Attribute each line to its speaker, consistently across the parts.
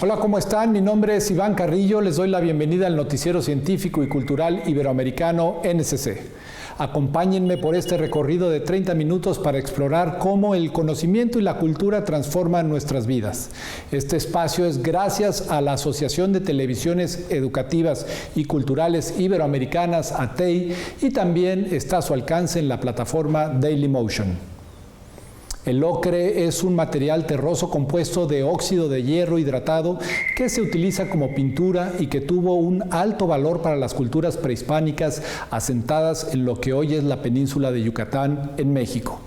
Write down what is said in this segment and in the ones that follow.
Speaker 1: Hola, ¿cómo están? Mi nombre es Iván Carrillo. Les doy la bienvenida al Noticiero Científico y Cultural Iberoamericano NSC. Acompáñenme por este recorrido de 30 minutos para explorar cómo el conocimiento y la cultura transforman nuestras vidas. Este espacio es gracias a la Asociación de Televisiones Educativas y Culturales Iberoamericanas, ATEI, y también está a su alcance en la plataforma Dailymotion. El ocre es un material terroso compuesto de óxido de hierro hidratado que se utiliza como pintura y que tuvo un alto valor para las culturas prehispánicas asentadas en lo que hoy es la península de Yucatán, en México.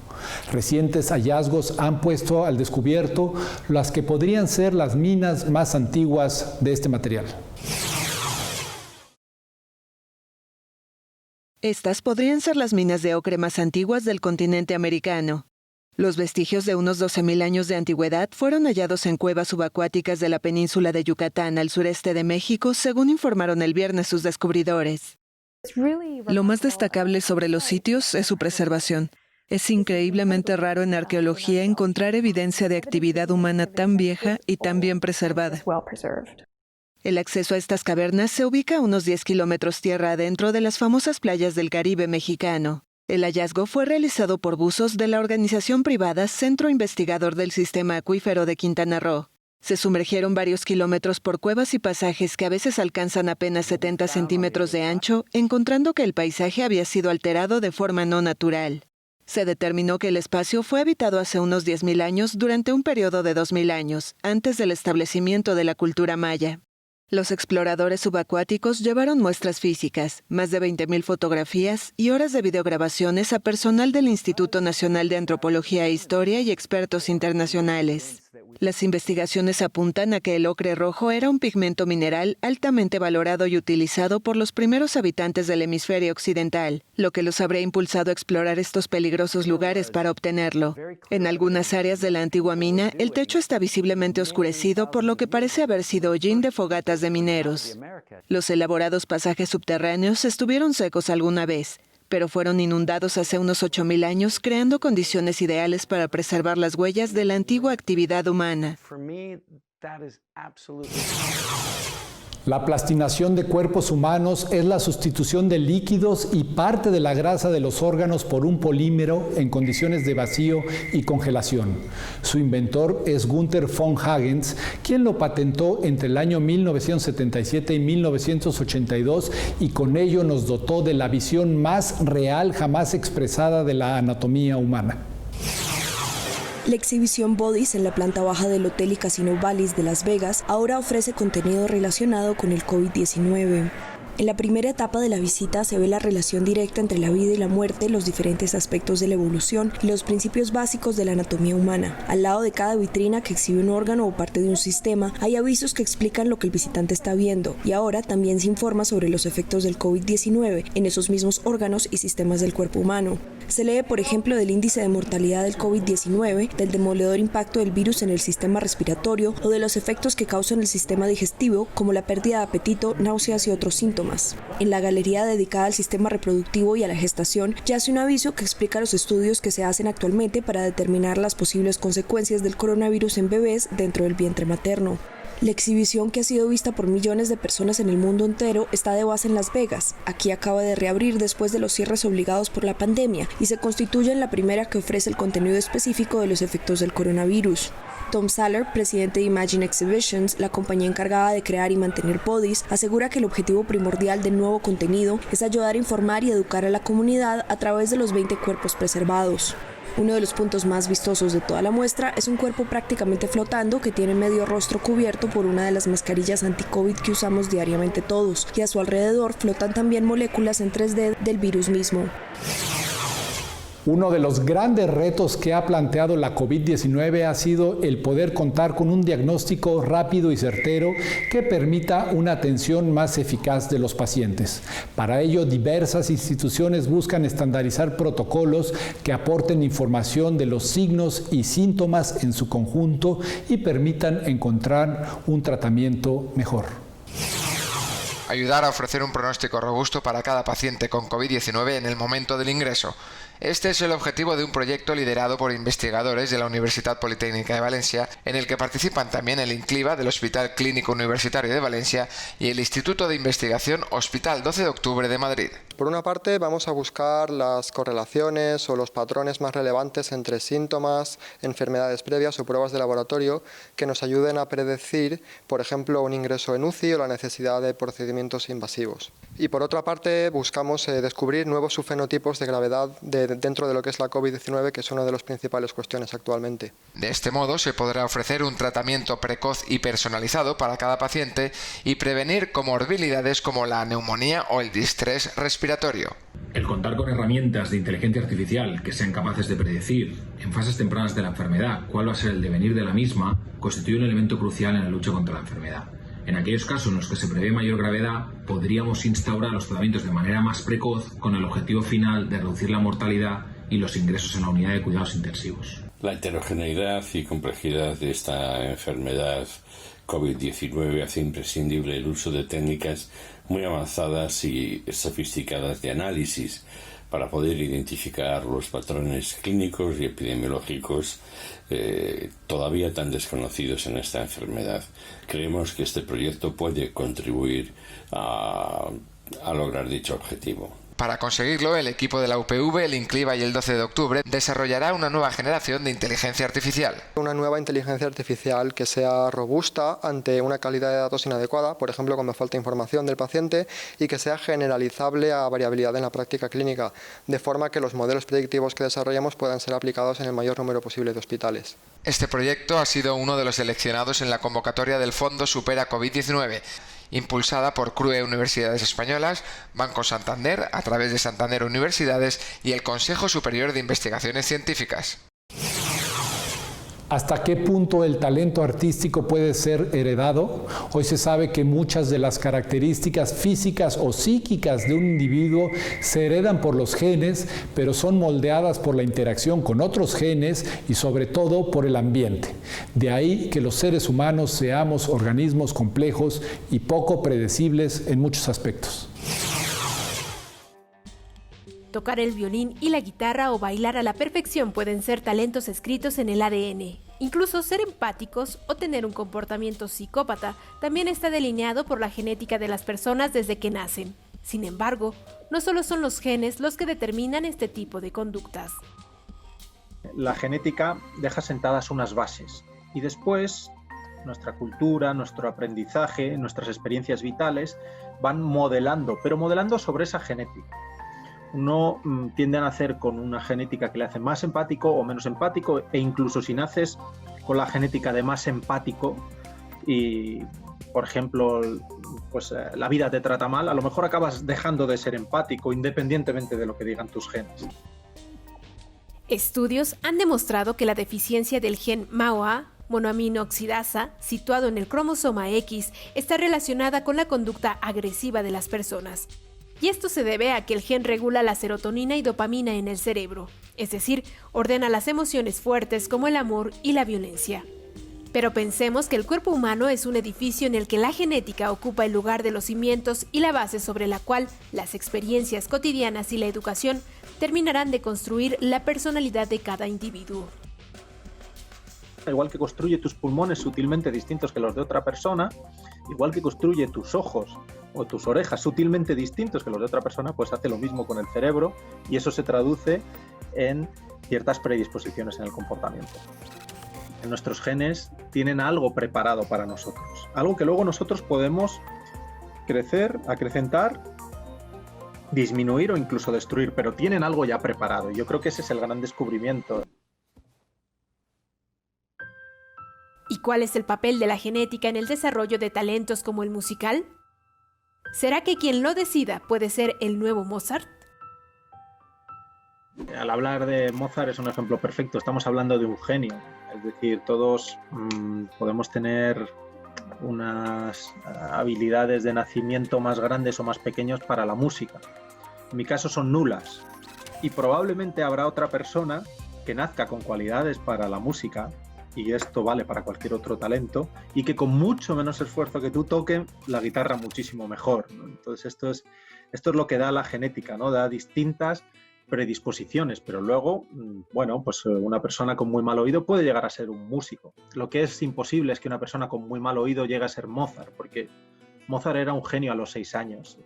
Speaker 1: Recientes hallazgos han puesto al descubierto las que podrían ser las minas más antiguas de este material.
Speaker 2: Estas podrían ser las minas de ocre más antiguas del continente americano. Los vestigios de unos 12.000 años de antigüedad fueron hallados en cuevas subacuáticas de la península de Yucatán al sureste de México, según informaron el viernes sus descubridores. Lo más destacable sobre los sitios es su preservación. Es increíblemente raro en arqueología encontrar evidencia de actividad humana tan vieja y tan bien preservada. El acceso a estas cavernas se ubica a unos 10 kilómetros tierra adentro de las famosas playas del Caribe mexicano. El hallazgo fue realizado por buzos de la organización privada Centro Investigador del Sistema Acuífero de Quintana Roo. Se sumergieron varios kilómetros por cuevas y pasajes que a veces alcanzan apenas 70 centímetros de ancho, encontrando que el paisaje había sido alterado de forma no natural. Se determinó que el espacio fue habitado hace unos 10.000 años durante un periodo de 2.000 años, antes del establecimiento de la cultura maya. Los exploradores subacuáticos llevaron muestras físicas, más de 20.000 fotografías y horas de videograbaciones a personal del Instituto Nacional de Antropología e Historia y expertos internacionales. Las investigaciones apuntan a que el ocre rojo era un pigmento mineral altamente valorado y utilizado por los primeros habitantes del hemisferio occidental, lo que los habría impulsado a explorar estos peligrosos lugares para obtenerlo. En algunas áreas de la antigua mina, el techo está visiblemente oscurecido, por lo que parece haber sido hollín de fogatas de mineros. Los elaborados pasajes subterráneos estuvieron secos alguna vez, pero fueron inundados hace unos 8.000 años, creando condiciones ideales para preservar las huellas de la antigua actividad humana.
Speaker 1: La plastinación de cuerpos humanos es la sustitución de líquidos y parte de la grasa de los órganos por un polímero en condiciones de vacío y congelación. Su inventor es Günther von Hagens, quien lo patentó entre el año 1977 y 1982 y con ello nos dotó de la visión más real jamás expresada de la anatomía humana.
Speaker 3: La exhibición Bodies en la planta baja del Hotel y Casino Bally's de Las Vegas ahora ofrece contenido relacionado con el COVID-19. En la primera etapa de la visita se ve la relación directa entre la vida y la muerte, los diferentes aspectos de la evolución y los principios básicos de la anatomía humana. Al lado de cada vitrina que exhibe un órgano o parte de un sistema, hay avisos que explican lo que el visitante está viendo, y ahora también se informa sobre los efectos del COVID-19 en esos mismos órganos y sistemas del cuerpo humano. Se lee, por ejemplo, del índice de mortalidad del COVID-19, del demoledor impacto del virus en el sistema respiratorio o de los efectos que causa en el sistema digestivo, como la pérdida de apetito, náuseas y otros síntomas. En la galería dedicada al sistema reproductivo y a la gestación yace un aviso que explica los estudios que se hacen actualmente para determinar las posibles consecuencias del coronavirus en bebés dentro del vientre materno. La exhibición, que ha sido vista por millones de personas en el mundo entero, está de base en Las Vegas. Aquí acaba de reabrir después de los cierres obligados por la pandemia y se constituye en la primera que ofrece el contenido específico de los efectos del coronavirus. Tom Saller, presidente de Imagine Exhibitions, la compañía encargada de crear y mantener Bodies, asegura que el objetivo primordial del nuevo contenido es ayudar a informar y educar a la comunidad a través de los 20 cuerpos preservados. Uno de los puntos más vistosos de toda la muestra es un cuerpo prácticamente flotando que tiene medio rostro cubierto por una de las mascarillas anti-COVID que usamos diariamente todos, y a su alrededor flotan también moléculas en 3D del virus mismo.
Speaker 1: Uno de los grandes retos que ha planteado la COVID-19 ha sido el poder contar con un diagnóstico rápido y certero que permita una atención más eficaz de los pacientes. Para ello, diversas instituciones buscan estandarizar protocolos que aporten información de los signos y síntomas en su conjunto y permitan encontrar un tratamiento mejor.
Speaker 4: Ayudar a ofrecer un pronóstico robusto para cada paciente con COVID-19 en el momento del ingreso. Este es el objetivo de un proyecto liderado por investigadores de la Universitat Politécnica de Valencia, en el que participan también el INCLIVA del Hospital Clínico Universitario de Valencia y el Instituto de Investigación Hospital 12 de Octubre de Madrid.
Speaker 5: Por una parte, vamos a buscar las correlaciones o los patrones más relevantes entre síntomas, enfermedades previas o pruebas de laboratorio que nos ayuden a predecir, por ejemplo, un ingreso en UCI o la necesidad de procedimientos invasivos. Y por otra parte, buscamos descubrir nuevos subfenotipos de gravedad dentro de lo que es la COVID-19, que es una de las principales cuestiones actualmente.
Speaker 4: De este modo, se podrá ofrecer un tratamiento precoz y personalizado para cada paciente y prevenir comorbilidades como la neumonía o el distrés respiratorio.
Speaker 6: El contar con herramientas de inteligencia artificial que sean capaces de predecir en fases tempranas de la enfermedad cuál va a ser el devenir de la misma constituye un elemento crucial en la lucha contra la enfermedad. En aquellos casos en los que se prevé mayor gravedad, podríamos instaurar los tratamientos de manera más precoz con el objetivo final de reducir la mortalidad y los ingresos en la unidad de cuidados intensivos.
Speaker 7: La heterogeneidad y complejidad de esta enfermedad COVID-19 hace imprescindible el uso de técnicas muy avanzadas y sofisticadas de análisis para poder identificar los patrones clínicos y epidemiológicos todavía tan desconocidos en esta enfermedad. Creemos que este proyecto puede contribuir a lograr dicho objetivo.
Speaker 4: Para conseguirlo, el equipo de la UPV, el INCLIVA y el 12 de octubre desarrollará una nueva generación de inteligencia artificial.
Speaker 5: Una nueva inteligencia artificial que sea robusta ante una calidad de datos inadecuada, por ejemplo, cuando falta información del paciente, y que sea generalizable a variabilidad en la práctica clínica, de forma que los modelos predictivos que desarrollemos puedan ser aplicados en el mayor número posible de hospitales.
Speaker 4: Este proyecto ha sido uno de los seleccionados en la convocatoria del Fondo Supera COVID-19, impulsada por CRUE Universidades Españolas, Banco Santander, a través de Santander Universidades y el Consejo Superior de Investigaciones Científicas.
Speaker 1: ¿Hasta qué punto el talento artístico puede ser heredado? Hoy se sabe que muchas de las características físicas o psíquicas de un individuo se heredan por los genes, pero son moldeadas por la interacción con otros genes y sobre todo por el ambiente. De ahí que los seres humanos seamos organismos complejos y poco predecibles en muchos aspectos.
Speaker 8: Tocar el violín y la guitarra o bailar a la perfección pueden ser talentos escritos en el ADN. Incluso ser empáticos o tener un comportamiento psicópata también está delineado por la genética de las personas desde que nacen. Sin embargo, no solo son los genes los que determinan este tipo de conductas.
Speaker 9: La genética deja sentadas unas bases y después nuestra cultura, nuestro aprendizaje, nuestras experiencias vitales van modelando, pero modelando sobre esa genética. Uno tiende a nacer con una genética que le hace más empático o menos empático, e incluso si naces con la genética de más empático y, por ejemplo, pues la vida te trata mal, a lo mejor acabas dejando de ser empático independientemente de lo que digan tus genes.
Speaker 8: Estudios han demostrado que la deficiencia del gen MAOA, monoamino oxidasa, situado en el cromosoma X, está relacionada con la conducta agresiva de las personas. Y esto se debe a que el gen regula la serotonina y dopamina en el cerebro, es decir, ordena las emociones fuertes como el amor y la violencia. Pero pensemos que el cuerpo humano es un edificio en el que la genética ocupa el lugar de los cimientos y la base sobre la cual las experiencias cotidianas y la educación terminarán de construir la personalidad de cada individuo.
Speaker 9: Igual que construye tus pulmones sutilmente distintos que los de otra persona, igual que construye tus ojos o tus orejas sutilmente distintos que los de otra persona, pues hace lo mismo con el cerebro y eso se traduce en ciertas predisposiciones en el comportamiento. Nuestros genes tienen algo preparado para nosotros, algo que luego nosotros podemos crecer, acrecentar, disminuir o incluso destruir, pero tienen algo ya preparado. Yo creo que ese es el gran descubrimiento.
Speaker 8: ¿Y cuál es el papel de la genética en el desarrollo de talentos como el musical? ¿Será que quien lo decida puede ser el nuevo Mozart?
Speaker 9: Al hablar de Mozart es un ejemplo perfecto, estamos hablando de un genio, es decir, todos podemos tener unas habilidades de nacimiento más grandes o más pequeños para la música. En mi caso son nulas y probablemente habrá otra persona que nazca con cualidades para la música, y esto vale para cualquier otro talento, y que con mucho menos esfuerzo que tú toque la guitarra muchísimo mejor, ¿no? Entonces esto es lo que da la genética, ¿no? Da distintas predisposiciones, pero luego, bueno, pues una persona con muy mal oído puede llegar a ser un músico. Lo que es imposible es que una persona con muy mal oído llegue a ser Mozart, porque Mozart era un genio a los 6 años.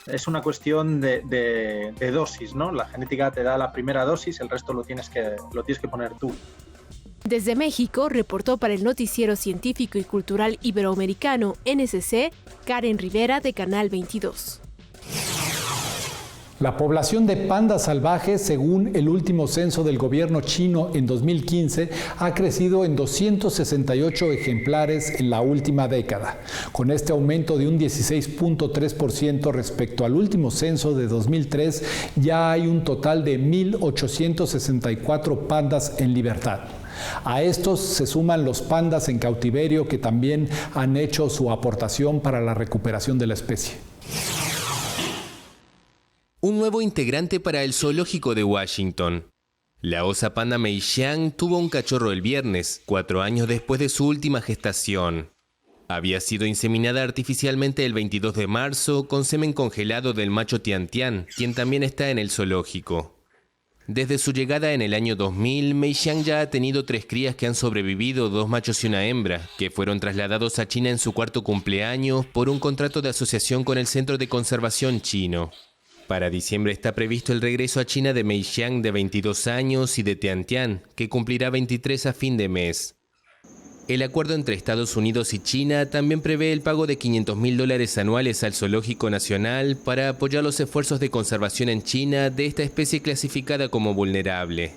Speaker 9: Es una cuestión de dosis, ¿no? La genética te da la primera dosis, el resto lo tienes que poner tú.
Speaker 8: Desde México, reportó para el Noticiero Científico y Cultural Iberoamericano, NSC, Karen Rivera de Canal 22.
Speaker 1: La población de pandas salvajes, según el último censo del gobierno chino en 2015, ha crecido en 268 ejemplares en la última década. Con este aumento de un 16.3% respecto al último censo de 2003, ya hay un total de 1.864 pandas en libertad. A estos se suman los pandas en cautiverio, que también han hecho su aportación para la recuperación de la especie.
Speaker 10: Un nuevo integrante para el zoológico de Washington. La osa panda Mei Xiang tuvo un cachorro el viernes, 4 años después de su última gestación. Había sido inseminada artificialmente el 22 de marzo con semen congelado del macho Tian Tian, quien también está en el zoológico. Desde su llegada en el año 2000, Mei Xiang ya ha tenido 3 crías que han sobrevivido, 2 machos y una hembra, que fueron trasladados a China en su 4º cumpleaños por un contrato de asociación con el Centro de Conservación chino. Para diciembre está previsto el regreso a China de Mei Xiang, de 22 años, y de Tian Tian, que cumplirá 23 a fin de mes. El acuerdo entre Estados Unidos y China también prevé el pago de $500.000 anuales al Zoológico Nacional para apoyar los esfuerzos de conservación en China de esta especie clasificada como vulnerable.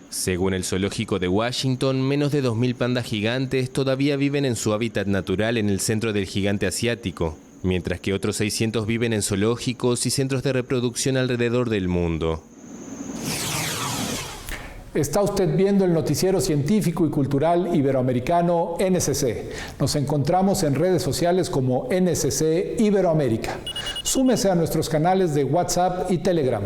Speaker 10: Según el Zoológico de Washington, menos de 2.000 pandas gigantes todavía viven en su hábitat natural en el centro del gigante asiático, mientras que otros 600 viven en zoológicos y centros de reproducción alrededor del mundo.
Speaker 1: Está usted viendo el Noticiero Científico y Cultural Iberoamericano NSC. Nos encontramos en redes sociales como NSC Iberoamérica. Súmese a nuestros canales de WhatsApp y Telegram.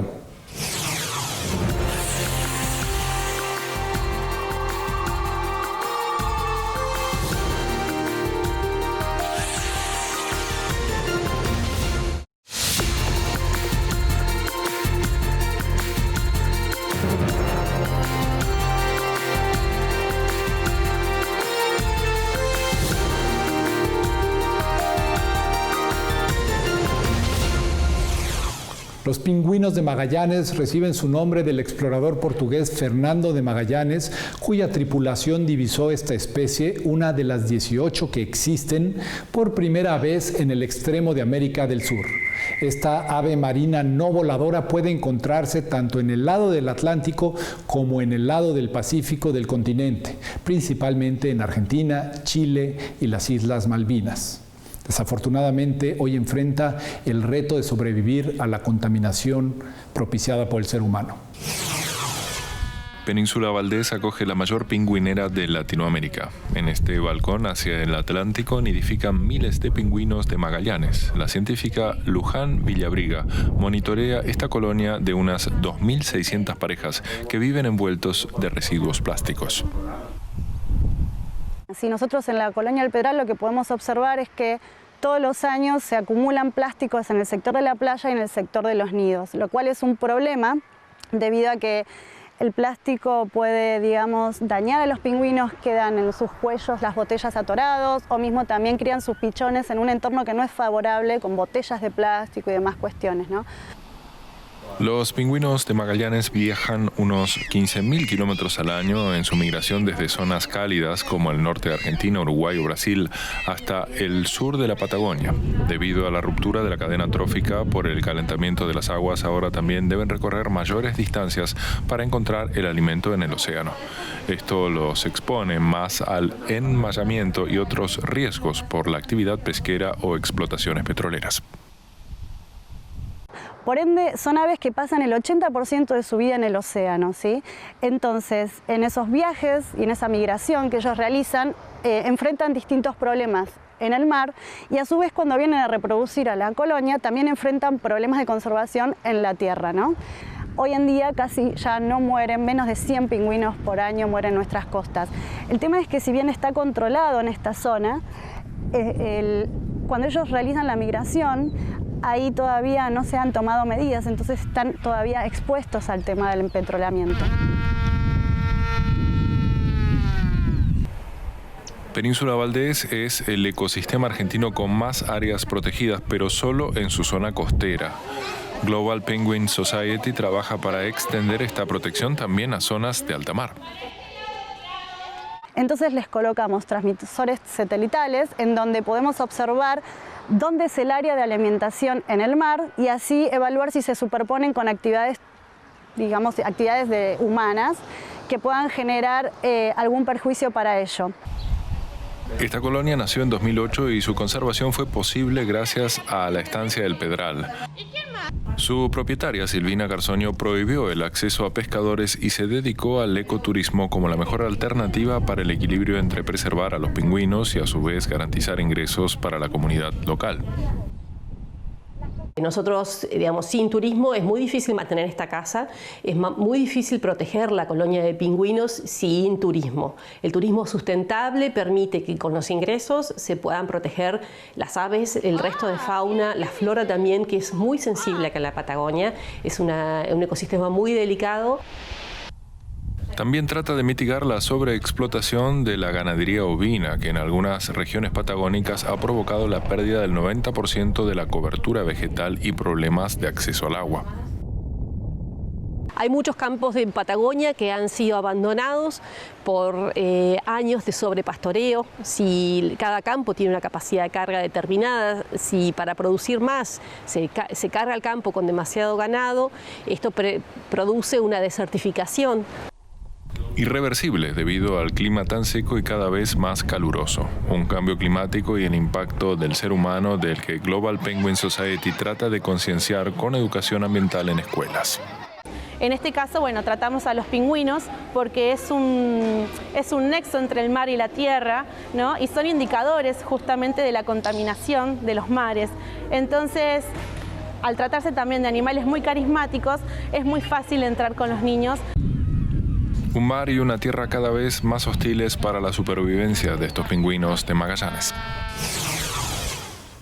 Speaker 1: Los pingüinos de Magallanes reciben su nombre del explorador portugués Fernando de Magallanes, cuya tripulación divisó esta especie, una de las 18 que existen, por primera vez en el extremo de América del Sur. Esta ave marina no voladora puede encontrarse tanto en el lado del Atlántico como en el lado del Pacífico del continente, principalmente en Argentina, Chile y las Islas Malvinas. Desafortunadamente, hoy enfrenta el reto de sobrevivir a la contaminación propiciada por el ser humano.
Speaker 11: Península Valdés acoge la mayor pingüinera de Latinoamérica. En este balcón hacia el Atlántico nidifican miles de pingüinos de Magallanes. La científica Luján Villabriga monitorea esta colonia de unas 2.600 parejas que viven envueltos de residuos plásticos.
Speaker 12: Si nosotros en la colonia El Pedral lo que podemos observar es que todos los años se acumulan plásticos en el sector de la playa y en el sector de los nidos, lo cual es un problema debido a que el plástico puede, digamos, dañar a los pingüinos, quedan en sus cuellos las botellas atorados o mismo también crían sus pichones en un entorno que no es favorable con botellas de plástico y demás cuestiones, ¿no?
Speaker 11: Los pingüinos de Magallanes viajan unos 15.000 kilómetros al año en su migración desde zonas cálidas como el norte de Argentina, Uruguay o Brasil hasta el sur de la Patagonia. Debido a la ruptura de la cadena trófica por el calentamiento de las aguas, ahora también deben recorrer mayores distancias para encontrar el alimento en el océano. Esto los expone más al enmayamiento y otros riesgos por la actividad pesquera o explotaciones petroleras.
Speaker 12: Por ende, son aves que pasan el 80% de su vida en el océano, ¿sí? Entonces, en esos viajes y en esa migración que ellos realizan, enfrentan distintos problemas en el mar y a su vez cuando vienen a reproducir a la colonia también enfrentan problemas de conservación en la tierra, ¿no? Hoy en día casi ya no mueren, menos de 100 pingüinos por año mueren en nuestras costas. El tema es que si bien está controlado en esta zona, cuando ellos realizan la migración, ahí todavía no se han tomado medidas, entonces están todavía expuestos al tema del empetrolamiento.
Speaker 11: Península Valdés es el ecosistema argentino con más áreas protegidas, pero solo en su zona costera. Global Penguin Society trabaja para extender esta protección también a zonas de alta mar.
Speaker 12: Entonces les colocamos transmisores satelitales en donde podemos observar dónde es el área de alimentación en el mar y así evaluar si se superponen con actividades, digamos, actividades humanas que puedan generar algún perjuicio para ello.
Speaker 11: Esta colonia nació en 2008 y su conservación fue posible gracias a la estancia del Pedral. Su propietaria, Silvina Garzoño, prohibió el acceso a pescadores y se dedicó al ecoturismo como la mejor alternativa para el equilibrio entre preservar a los pingüinos y a su vez garantizar ingresos para la comunidad local.
Speaker 13: Nosotros, digamos, sin turismo es muy difícil mantener esta casa, es muy difícil proteger la colonia de pingüinos sin turismo. El turismo sustentable permite que con los ingresos se puedan proteger las aves, el resto de fauna, la flora también, que es muy sensible acá en la Patagonia, es un ecosistema muy delicado.
Speaker 11: También trata de mitigar la sobreexplotación de la ganadería ovina, que en algunas regiones patagónicas ha provocado la pérdida del 90% de la cobertura vegetal y problemas de acceso al agua.
Speaker 13: Hay muchos campos en Patagonia que han sido abandonados por años de sobrepastoreo. Si cada campo tiene una capacidad de carga determinada, si para producir más se carga el campo con demasiado ganado, esto produce una desertificación.
Speaker 11: Irreversible debido al clima tan seco y cada vez más caluroso. Un cambio climático y el impacto del ser humano del que Global Penguin Society trata de concienciar con educación ambiental en escuelas.
Speaker 14: En este caso, bueno, tratamos a los pingüinos porque es un nexo entre el mar y la tierra, ¿no? Y son indicadores justamente de la contaminación de los mares. Entonces, al tratarse también de animales muy carismáticos, es muy fácil entrar con los niños.
Speaker 11: Un mar y una tierra cada vez más hostiles para la supervivencia de estos pingüinos de Magallanes.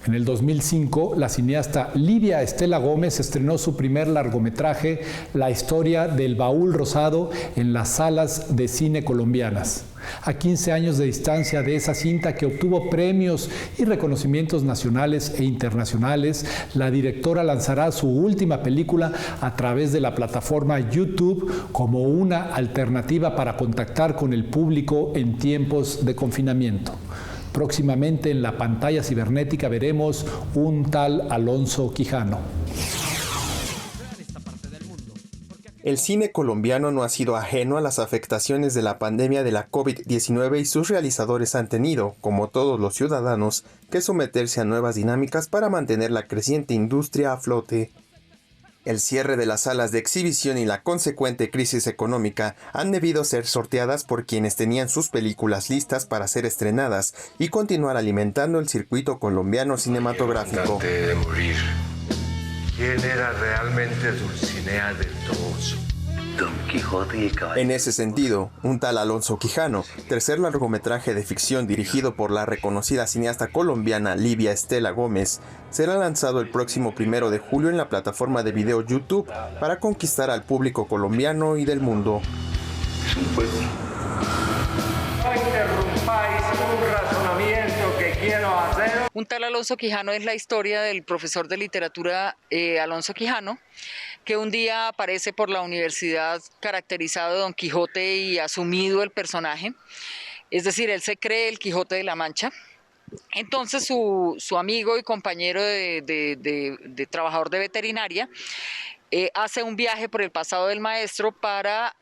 Speaker 1: En el 2005, la cineasta Livia Estela Gómez estrenó su primer largometraje, La historia del baúl rosado, en las salas de cine colombianas. A 15 años de distancia de esa cinta que obtuvo premios y reconocimientos nacionales e internacionales, la directora lanzará su última película a través de la plataforma YouTube como una alternativa para contactar con el público en tiempos de confinamiento. Próximamente en la pantalla cibernética veremos un tal Alonso Quijano.
Speaker 15: El cine colombiano no ha sido ajeno a las afectaciones de la pandemia de la COVID-19 y sus realizadores han tenido, como todos los ciudadanos, que someterse a nuevas dinámicas para mantener la creciente industria a flote. El cierre de las salas de exhibición y la consecuente crisis económica han debido ser sorteadas por quienes tenían sus películas listas para ser estrenadas y continuar alimentando el circuito colombiano cinematográfico.
Speaker 16: Antes de morir, ¿quién era realmente Dulcinea del Toboso? Don Quijote y el Caballero.
Speaker 15: En ese sentido, un tal Alonso Quijano, tercer largometraje de ficción dirigido por la reconocida cineasta colombiana Livia Estela Gómez, será lanzado el próximo 1 de julio en la plataforma de video YouTube para conquistar al público colombiano y del mundo.
Speaker 16: Es un juego. No interrumpáis un razonamiento que quiero hacer.
Speaker 17: Un tal Alonso Quijano es la historia del profesor de literatura Alonso Quijano, que un día aparece por la universidad caracterizado de Don Quijote y asumido el personaje. Es decir, él se cree el Quijote de la Mancha. Entonces su amigo y compañero de trabajador de veterinaria hace un viaje por el pasado del maestro para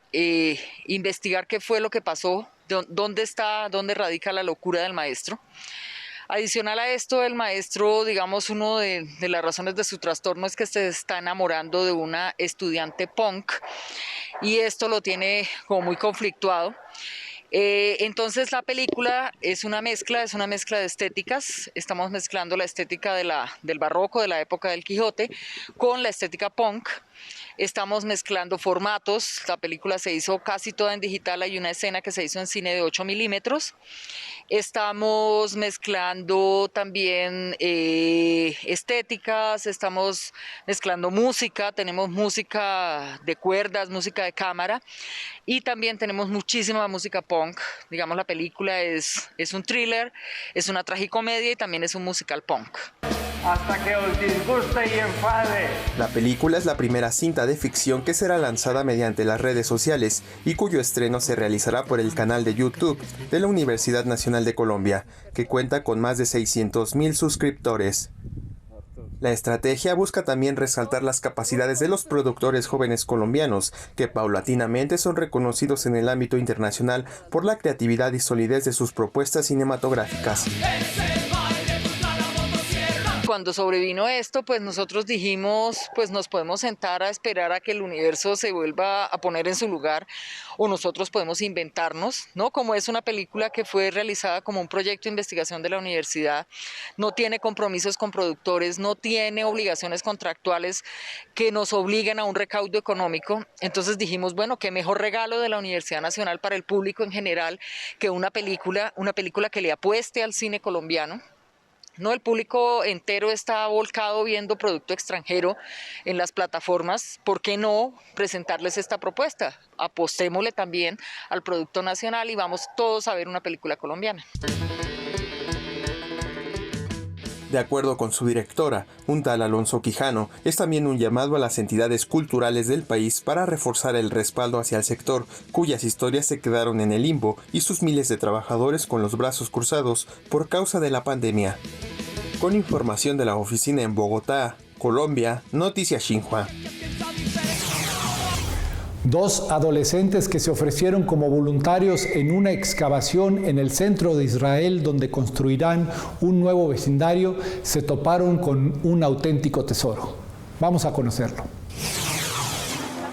Speaker 17: investigar qué fue lo que pasó, dónde radica la locura del maestro. Adicional a esto, el maestro, digamos, una de las razones de su trastorno es que se está enamorando de una estudiante punk y esto lo tiene como muy conflictuado. Entonces la película es una mezcla de estéticas. Estamos mezclando la estética del barroco, de la época del Quijote, con la estética punk. Estamos mezclando formatos. La película se hizo casi toda en digital. Hay una escena que se hizo en cine de 8 milímetros. Estamos mezclando también estéticas, estamos mezclando música, tenemos música de cuerdas, música de cámara y también tenemos muchísima música punk. Digamos, la película es un thriller, es una tragicomedia y también es un musical punk.
Speaker 16: Hasta que os disguste y enfade.
Speaker 15: La película es la primera cinta de ficción que será lanzada mediante las redes sociales y cuyo estreno se realizará por el canal de YouTube de la Universidad Nacional de Colombia, que cuenta con más de 600,000 suscriptores. La estrategia busca también resaltar las capacidades de los productores jóvenes colombianos, que paulatinamente son reconocidos en el ámbito internacional por la creatividad y solidez de sus propuestas cinematográficas.
Speaker 17: Cuando sobrevino esto, pues nosotros dijimos, pues nos podemos sentar a esperar a que el universo se vuelva a poner en su lugar o nosotros podemos inventarnos, ¿no? Como es una película que fue realizada como un proyecto de investigación de la universidad, no tiene compromisos con productores, no tiene obligaciones contractuales que nos obliguen a un recaudo económico. Entonces dijimos, bueno, qué mejor regalo de la Universidad Nacional para el público en general que una película que le apueste al cine colombiano. No, el público entero está volcado viendo producto extranjero en las plataformas. ¿Por qué no presentarles esta propuesta? Apostémosle también al producto nacional y vamos todos a ver una película colombiana.
Speaker 15: De acuerdo con su directora, un tal Alonso Quijano, es también un llamado a las entidades culturales del país para reforzar el respaldo hacia el sector, cuyas historias se quedaron en el limbo y sus miles de trabajadores con los brazos cruzados por causa de la pandemia. Con información de la oficina en Bogotá, Colombia, Noticias Xinhua.
Speaker 1: 2 adolescentes que se ofrecieron como voluntarios en una excavación en el centro de Israel donde construirán un nuevo vecindario se toparon con un auténtico tesoro. Vamos a conocerlo.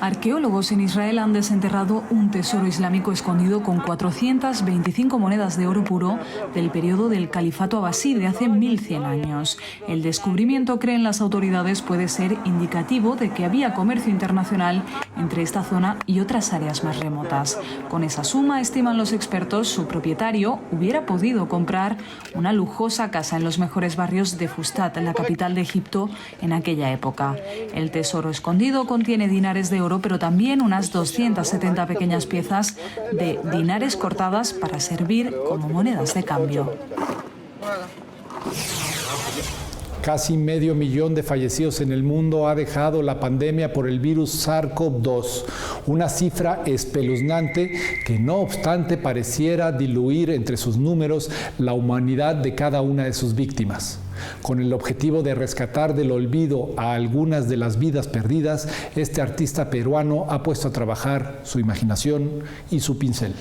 Speaker 18: Arqueólogos en Israel han desenterrado un tesoro islámico escondido con 425 monedas de oro puro del periodo del Califato Abasí de hace 1100 años. El descubrimiento, creen las autoridades, puede ser indicativo de que había comercio internacional entre esta zona y otras áreas más remotas. Con esa suma, estiman los expertos, su propietario hubiera podido comprar una lujosa casa en los mejores barrios de Fustat, la capital de Egipto, en aquella época. El tesoro escondido contiene dinares de oro, pero también unas 270 pequeñas piezas de dinares cortadas para servir como monedas de cambio.
Speaker 1: Casi 500,000 de fallecidos en el mundo ha dejado la pandemia por el virus SARS-CoV-2, una cifra espeluznante que no obstante pareciera diluir entre sus números la humanidad de cada una de sus víctimas. Con el objetivo de rescatar del olvido a algunas de las vidas perdidas, este artista peruano ha puesto a trabajar su imaginación y su pincel.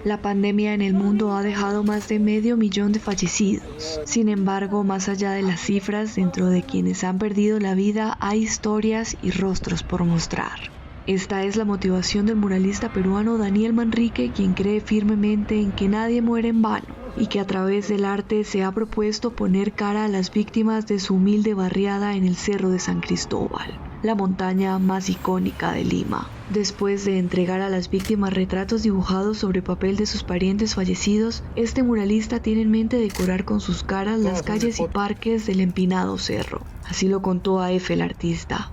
Speaker 19: La pandemia en el mundo ha dejado más de 500,000 de fallecidos. Sin embargo, más allá de las cifras, dentro de quienes han perdido la vida hay historias y rostros por mostrar. Esta es la motivación del muralista peruano Daniel Manrique, quien cree firmemente en que nadie muere en vano y que a través del arte se ha propuesto poner cara a las víctimas de su humilde barriada en el Cerro de San Cristóbal, la montaña más icónica de Lima. Después de entregar a las víctimas retratos dibujados sobre papel de sus parientes fallecidos, este muralista tiene en mente decorar con sus caras las calles y parques del empinado cerro. Así lo contó a F el artista.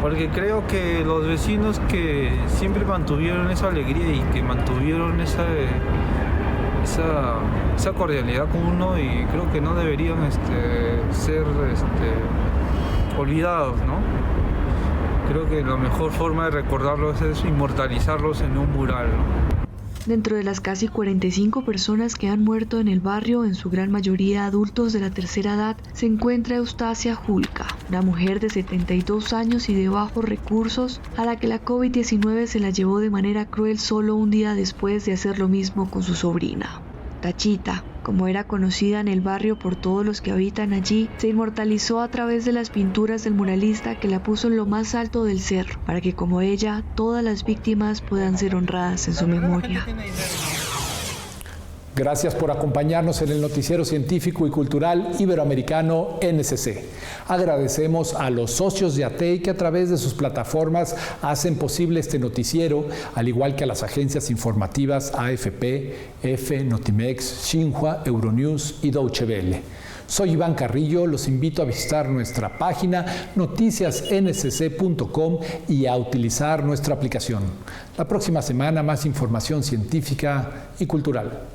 Speaker 20: Porque creo que los vecinos que siempre mantuvieron esa alegría y que mantuvieron esa cordialidad con uno, y creo que no deberían ser olvidados, ¿no? Creo que la mejor forma de recordarlos es inmortalizarlos en un mural, ¿no?
Speaker 19: Dentro de las casi 45 personas que han muerto en el barrio, en su gran mayoría adultos de la tercera edad, se encuentra Eustacia Julca, una mujer de 72 años y de bajos recursos, a la que la COVID-19 se la llevó de manera cruel solo un día después de hacer lo mismo con su sobrina. Tachita, como era conocida en el barrio por todos los que habitan allí, se inmortalizó a través de las pinturas del muralista que la puso en lo más alto del cerro, para que como ella, todas las víctimas puedan ser honradas en su memoria.
Speaker 1: Gracias por acompañarnos en el noticiero científico y cultural iberoamericano NSC. Agradecemos a los socios de ATEI que a través de sus plataformas hacen posible este noticiero, al igual que a las agencias informativas AFP, EFE, Notimex, Xinhua, Euronews y Deutsche Welle. Soy Iván Carrillo, los invito a visitar nuestra página noticiasnsc.com y a utilizar nuestra aplicación. La próxima semana más información científica y cultural.